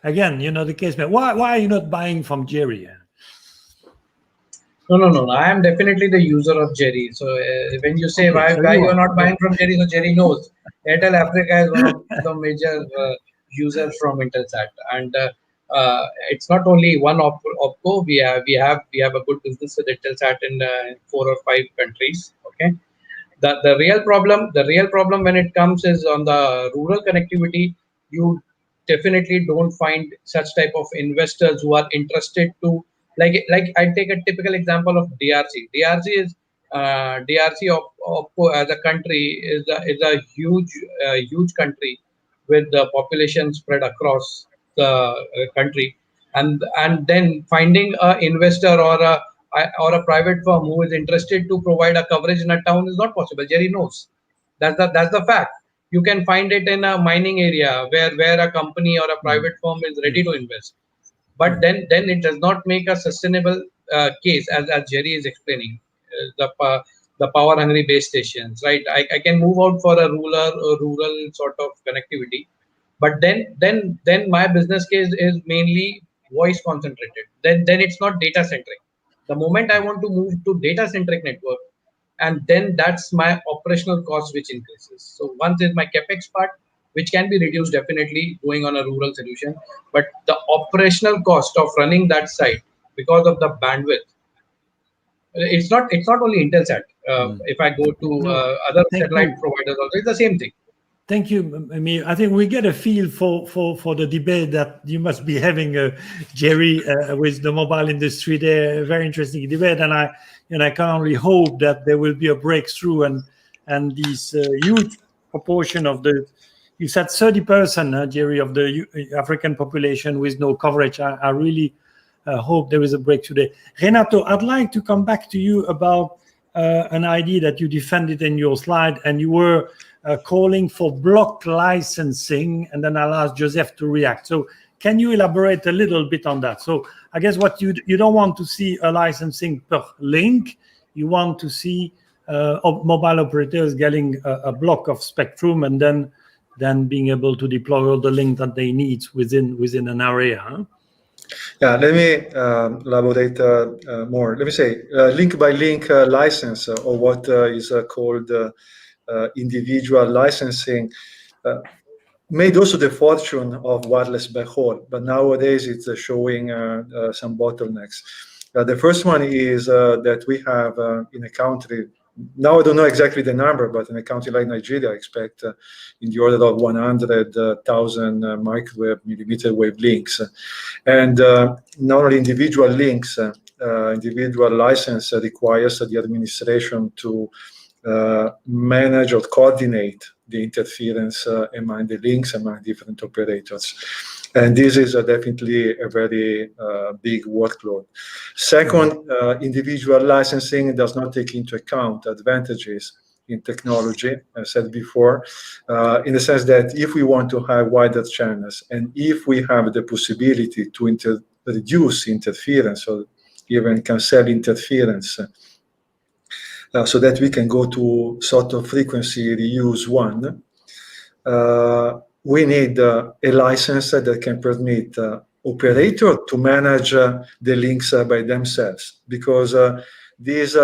again. The case. Why are you not buying from Jerry? No. I am definitely the user of Jerry. So when you say why you are not buying from Jerry, so Jerry knows. Airtel Africa is one of the major users from Intelsat, and it's not only one opco. We have a good business with Intelsat in 4 or 5 countries. Okay. The real problem when it comes is on the rural connectivity. You definitely don't find such type of investors who are interested to like I take a typical example of DRC. DRC as a country is a huge country with the population spread across the country, and then finding an investor or a private firm who is interested to provide a coverage in a town is not possible. Jerry knows. That's the fact. You can find it in a mining area where a company or a private firm is ready to invest. But then it does not make a sustainable case, as Jerry is explaining. The power hungry base stations, right? I can move out for a rural sort of connectivity, but then my business case is mainly voice concentrated. Then it's not data centric. The moment I want to move to data centric network, and then that's my operational cost which increases. So one is my capex part, which can be reduced definitely going on a rural solution, but the operational cost of running that site because of the bandwidth, it's not only Intelsat. If I go to other satellite providers also, it's the same thing. Thank you, Amir. I think we get a feel for the debate that you must be having, Jerry, with the mobile industry there. Very interesting debate, and I can only hope that there will be a breakthrough and this huge proportion of the. You said 30%, Jerry, of the African population with no coverage. I really hope there is a breakthrough there. Renato, I'd like to come back to you about an idea that you defended in your slide, and you were calling for block licensing, and then I'll ask Joseph to react. So can you elaborate a little bit on that? So I guess what you don't want to see a licensing per link. You want to see mobile operators getting a block of spectrum and then being able to deploy all the link that they need within an area. Huh? Yeah, let me elaborate more. Let me say link by link license, or what is called individual licensing, made also the fortune of wireless backhaul, but nowadays it's showing some bottlenecks. The first one is that we have in a country. Now I don't know exactly the number, but in a country like Nigeria, I expect in the order of 100,000 microwave millimeter wave links, and not only individual links. Individual license requires the administration to manage or coordinate the interference among the links among different operators. And this is definitely a very big workload. Second, individual licensing does not take into account advantages in technology, as I said before, in the sense that if we want to have wider channels, and if we have the possibility to reduce interference or even cancel interference, so that we can go to sort of frequency reuse one, we need a license that can permit operator to manage the links by themselves, because this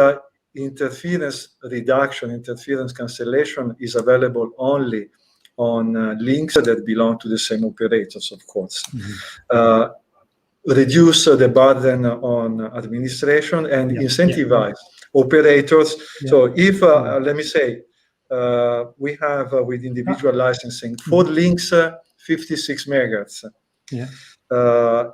interference reduction, interference cancellation is available only on links that belong to the same operators, of course. Reduce the burden on administration and incentivize operators. So if, let me say, we have with individual licensing 4 links, 56 megahertz,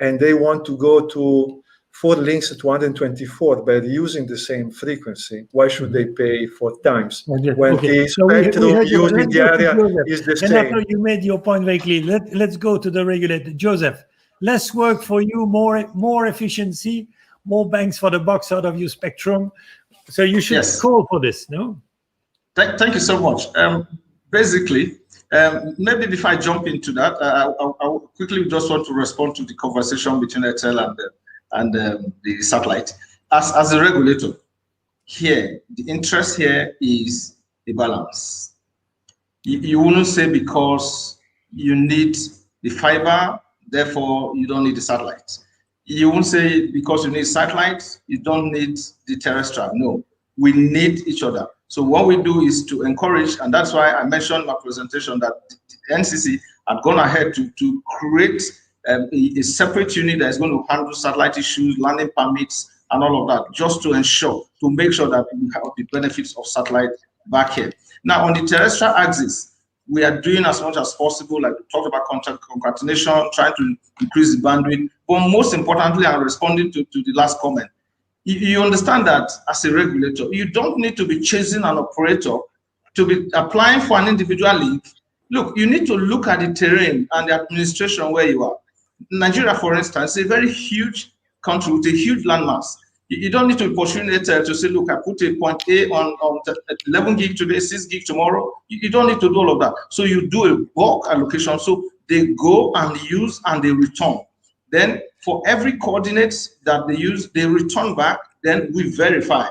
and they want to go to 4 links at 224 by using the same frequency. Why should they pay 4 times when the spectrum used in the area is the same? You made your point very clear. Let's go to the regulator. Joseph, less work for you, more efficiency, more bangs for the bucks out of your spectrum. So you should call for this, no? Thank you so much. Basically, maybe before I jump into that, I quickly just want to respond to the conversation between Airtel and the satellite. As a regulator, here, the interest here is a balance. You wouldn't say because you need the fiber, therefore you don't need the satellite. You won't say because you need satellites, you don't need the terrestrial. No, we need each other. So what we do is to encourage, and that's why I mentioned in my presentation that the NCC had gone ahead to create a separate unit that is going to handle satellite issues, landing permits, and all of that, just to make sure that we have the benefits of satellite back here. Now, on the terrestrial axis, we are doing as much as possible, like we talked about concatenation, trying to increase the bandwidth, but most importantly, I'm responding to the last comment. You understand that as a regulator, you don't need to be chasing an operator to be applying for an individual link. Look, you need to look at the terrain and the administration where you are. Nigeria, for instance, is a very huge country with a huge landmass. You don't need to be pursuing it to say, look, I put a point A on 11 gig today, 6 gig tomorrow. You don't need to do all of that. So you do a bulk allocation. So they go and use and they return. Then for every coordinates that they use, they return back, then we verify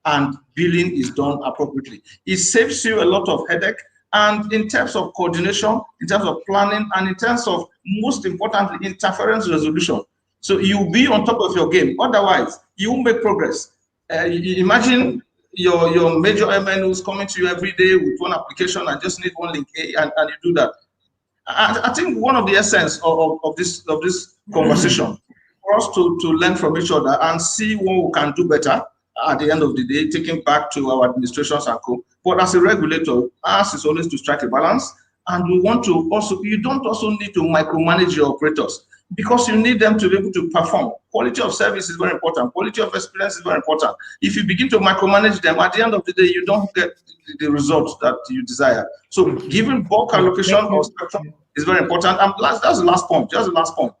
and billing is done appropriately. It saves you a lot of headache. And in terms of coordination, in terms of planning, and in terms of, most importantly, interference resolution. So you'll be on top of your game. Otherwise, you won't make progress. Imagine your major MN who's coming to you every day with one application and just need one link A, and you do that. I think one of the essence of this conversation for us to learn from each other and see what we can do better at the end of the day, taking back to our administrations and co. But as a regulator, ours is always to strike a balance, and we want to also, you don't also need to micromanage your operators, because you need them to be able to perform. Quality of service is very important. Quality of experience is very important. If you begin to micromanage them, at the end of the day, you don't get the results that you desire. So giving bulk allocation of spectrum is very important. And that's the last point, just the last point.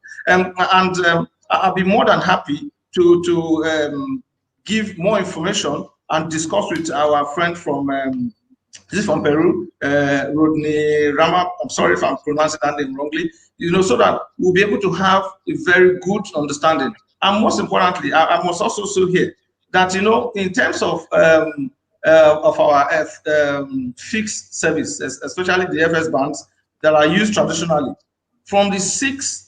I'll be more than happy to give more information and discuss with our friend from this is from Peru, Rodney Rama. I'm sorry if I'm pronouncing that name wrongly. So that we'll be able to have a very good understanding. And most importantly, I must also say here that in terms of our fixed service, especially the FS bands that are used traditionally, from the 6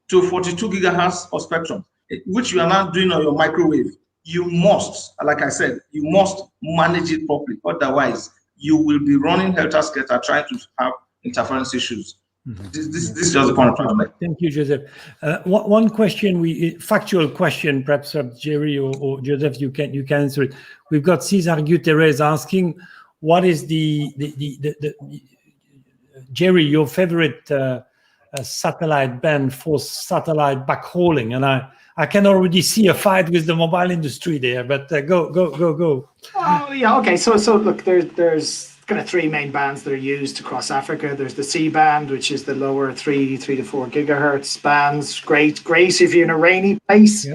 to 42 gigahertz of spectrum, which you are now doing on your microwave, you must, like I said, you must manage it properly. Otherwise, you will be running helter-skelter trying to have interference issues. This is just the point I'm making. Thank you, Joseph. One question, factual question, perhaps Jerry or Joseph, you can answer it. We've got Cesar Guterres asking, what is Jerry, your favorite satellite band for satellite backhauling? And I can already see a fight with the mobile industry there, but go. Oh, yeah, okay. So look, there's kind of 3 main bands that are used across Africa. There's the C band, which is the lower 3 to 4 gigahertz bands. Great if you're in a rainy place,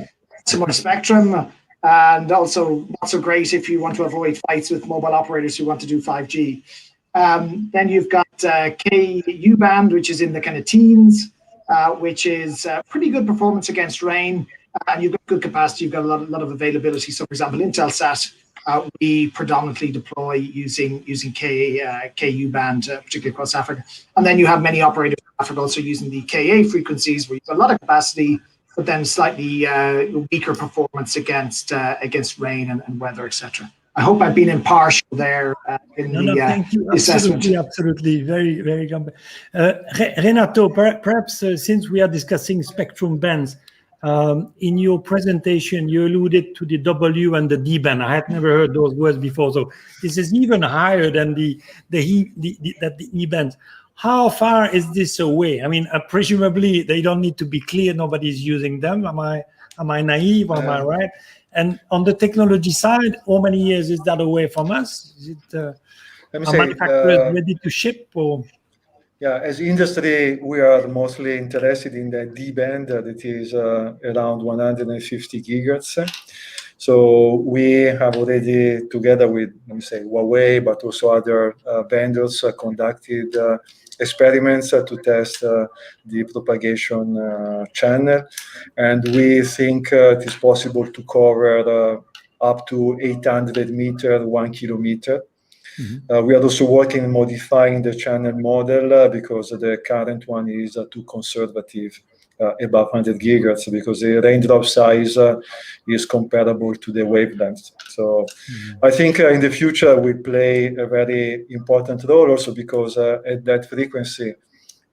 some more spectrum, and also not so great if you want to avoid fights with mobile operators who want to do 5G. Then you've got KU band, which is in the kind of teens, which is pretty good performance against rain, and you've got good capacity. You've got a lot of availability. So, for example, Intelsat we predominantly deploy using KU band, particularly across Africa. And then you have many operators in Africa also using the KA frequencies, where you have a lot of capacity, but then slightly weaker performance against rain and weather, etc. I hope I've been impartial there Thank you. Absolutely. Very, very good. Renato, perhaps since we are discussing spectrum bands, in your presentation, you alluded to the W and the D band. I had never heard those words before. So this is even higher than the E band. How far is this away? I mean, presumably they don't need to be clear. Nobody's using them. Am I naive? Am I right? And on the technology side, how many years is that away from us? Is it manufacturers ready to ship? Or? Yeah, as industry, we are mostly interested in the D band that is around 150 gigahertz. So we have already, together with, Huawei, but also other vendors, conducted experiments to test the propagation channel. And we think it is possible to cover up to 800 meters, 1 kilometer. We are also working on modifying the channel model because the current one is too conservative, above 100 gigahertz, because the raindrop size is comparable to the wavelength. So I think in the future we play a very important role also because at that frequency,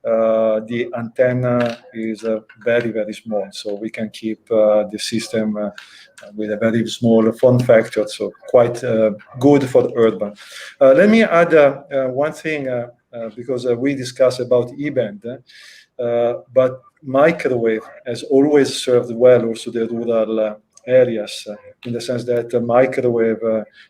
the antenna is very, very small. So we can keep the system with a very small form factor, so quite good for urban. Let me add one thing, because we discussed about E-band, but microwave has always served well also the rural areas, in the sense that microwave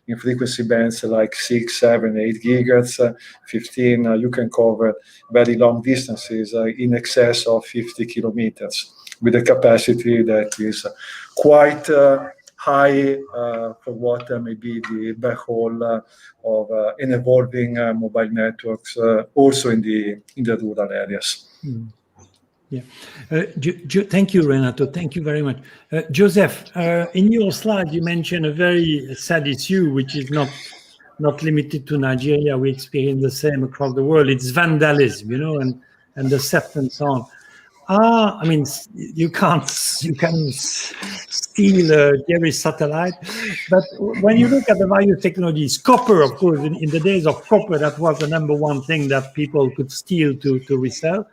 in frequency bands like 6, 7, 8 gigahertz, 15, you can cover very long distances in excess of 50 kilometers with a capacity that is quite high for what may be the backhaul of an evolving mobile networks, also in the rural areas. Yeah, thank you, Renato. Thank you very much. Joseph, in your slide, you mentioned a very sad issue, which is not limited to Nigeria. We experience the same across the world. It's vandalism, and the theft and so on. I mean, you can steal Jerry's satellite, but when you look at the various technologies, copper, of course, in the days of copper, that was the number one thing that people could steal to resell.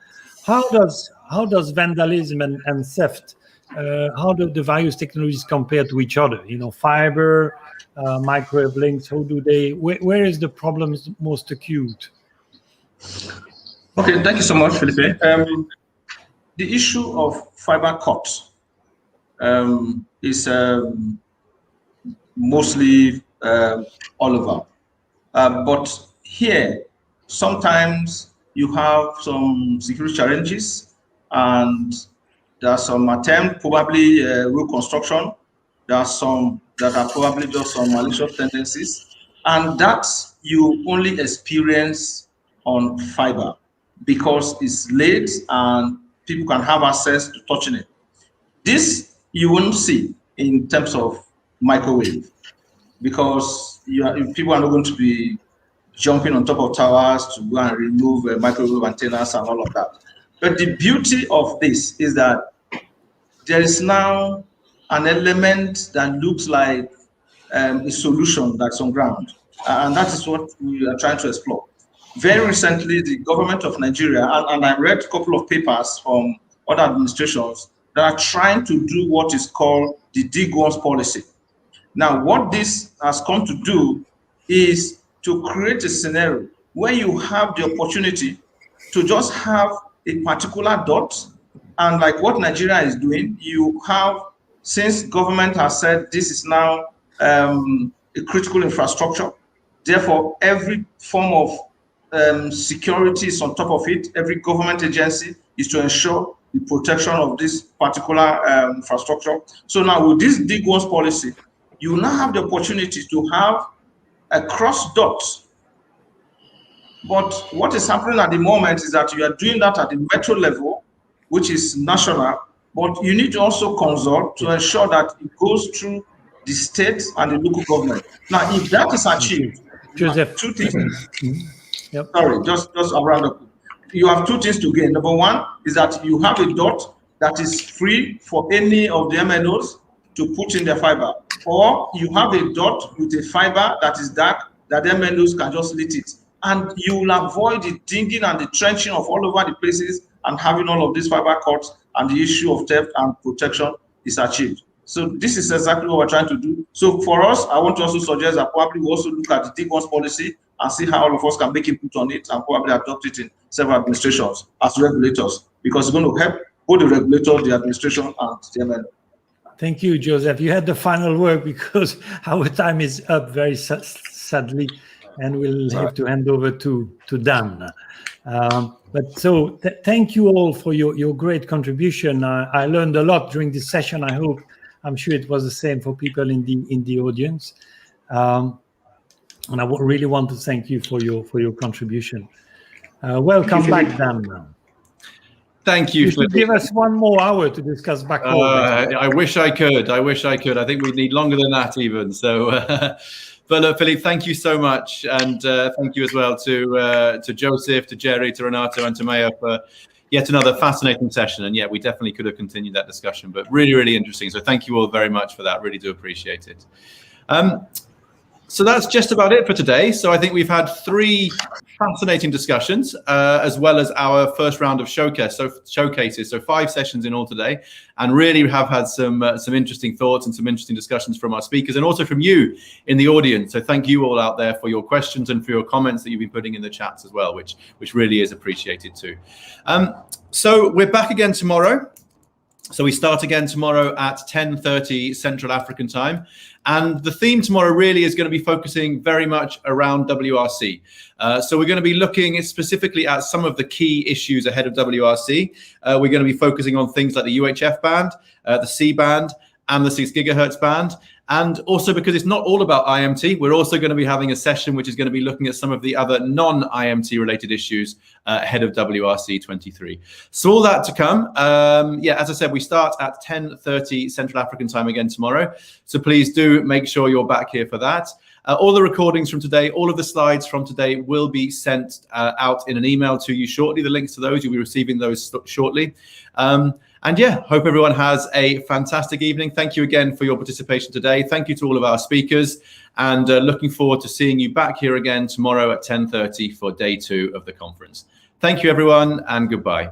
How does vandalism and theft, how do the various technologies compare to each other? Fiber, microwave links, where is the problem most acute? Okay, thank you so much, Felipe. The issue of fiber cuts is mostly all over. But here, sometimes you have some security challenges, and there are some attempt, probably road construction. There are some that are probably just some malicious tendencies, and that you only experience on fiber because it's late and people can have access to touching it. This you won't see in terms of microwave, because people are not going to be jumping on top of towers to go and remove microwave antennas and all of that. But the beauty of this is that there is now an element that looks like a solution that's on ground. And that is what we are trying to explore. Very recently, the government of Nigeria, and I read a couple of papers from other administrations that are trying to do what is called the dig once policy. Now, what this has come to do is to create a scenario where you have the opportunity to just have a particular dot, and like what Nigeria is doing, you have, since government has said this is now a critical infrastructure, therefore every form of security is on top of it. Every government agency is to ensure the protection of this particular infrastructure. So now with this dig once policy, you now have the opportunity to have a cross dot. But what is happening at the moment is that you are doing that at the metro level, which is national, but you need to also consult to ensure that it goes through the state, and the local government. Now, if that is achieved, Joseph. 2 things. Yep. Sorry, just I'll round up. You have 2 things to gain. Number 1 is that you have a dot that is free for any of the MNOs to put in their fiber, or you have a dot with a fiber that is dark that the MNOs can just lit it, and you will avoid the dinging and the trenching of all over the places and having all of these fiber cuts, and the issue of theft and protection is achieved. So this is exactly what we're trying to do. So for us, I want to also suggest that probably we also look at the dig once policy and see how all of us can make input on it and probably adopt it in several administrations as regulators, because it's going to help both the regulator, the administration, and the MNO. Thank you, Joseph. You had the final word because our time is up very sadly, and we'll have to hand over to Dan. But so thank you all for your great contribution. I learned a lot during this session. I'm sure it was the same for people in the audience. And I really want to thank you for your contribution. Welcome back, Dan. Thank you. You should give us 1 more hour to discuss Backhaul. I wish I could. I think we need longer than that even. So, but Philippe, thank you so much, and thank you as well to Joseph, to Jerry, to Renato, and to Maya for yet another fascinating session. And yeah, we definitely could have continued that discussion, but really, really interesting. So thank you all very much for that. Really do appreciate it. So that's just about it for today. So I think we've had 3 fascinating discussions, as well as our first round of showcases. So 5 sessions in all today, and really have had some interesting thoughts and some interesting discussions from our speakers, and also from you in the audience. So thank you all out there for your questions and for your comments that you've been putting in the chats as well, which really is appreciated too. So we're back again tomorrow. So we start again tomorrow at 10:30 Central African time. And the theme tomorrow really is going to be focusing very much around WRC. So we're going to be looking specifically at some of the key issues ahead of WRC. We're going to be focusing on things like the UHF band, the C band, and the 6 gigahertz band. And also, because it's not all about IMT, we're also going to be having a session which is going to be looking at some of the other non-IMT related issues ahead of WRC 23. So all that to come. Yeah, as I said, we start at 10:30 Central African time again tomorrow. So please do make sure you're back here for that. All the recordings from today, all of the slides from today will be sent out in an email to you shortly. The links to those, you'll be receiving those shortly. And yeah, hope everyone has a fantastic evening. Thank you again for your participation today. Thank you to all of our speakers, and looking forward to seeing you back here again tomorrow at 10:30 for day 2 of the conference. Thank you, everyone, and goodbye.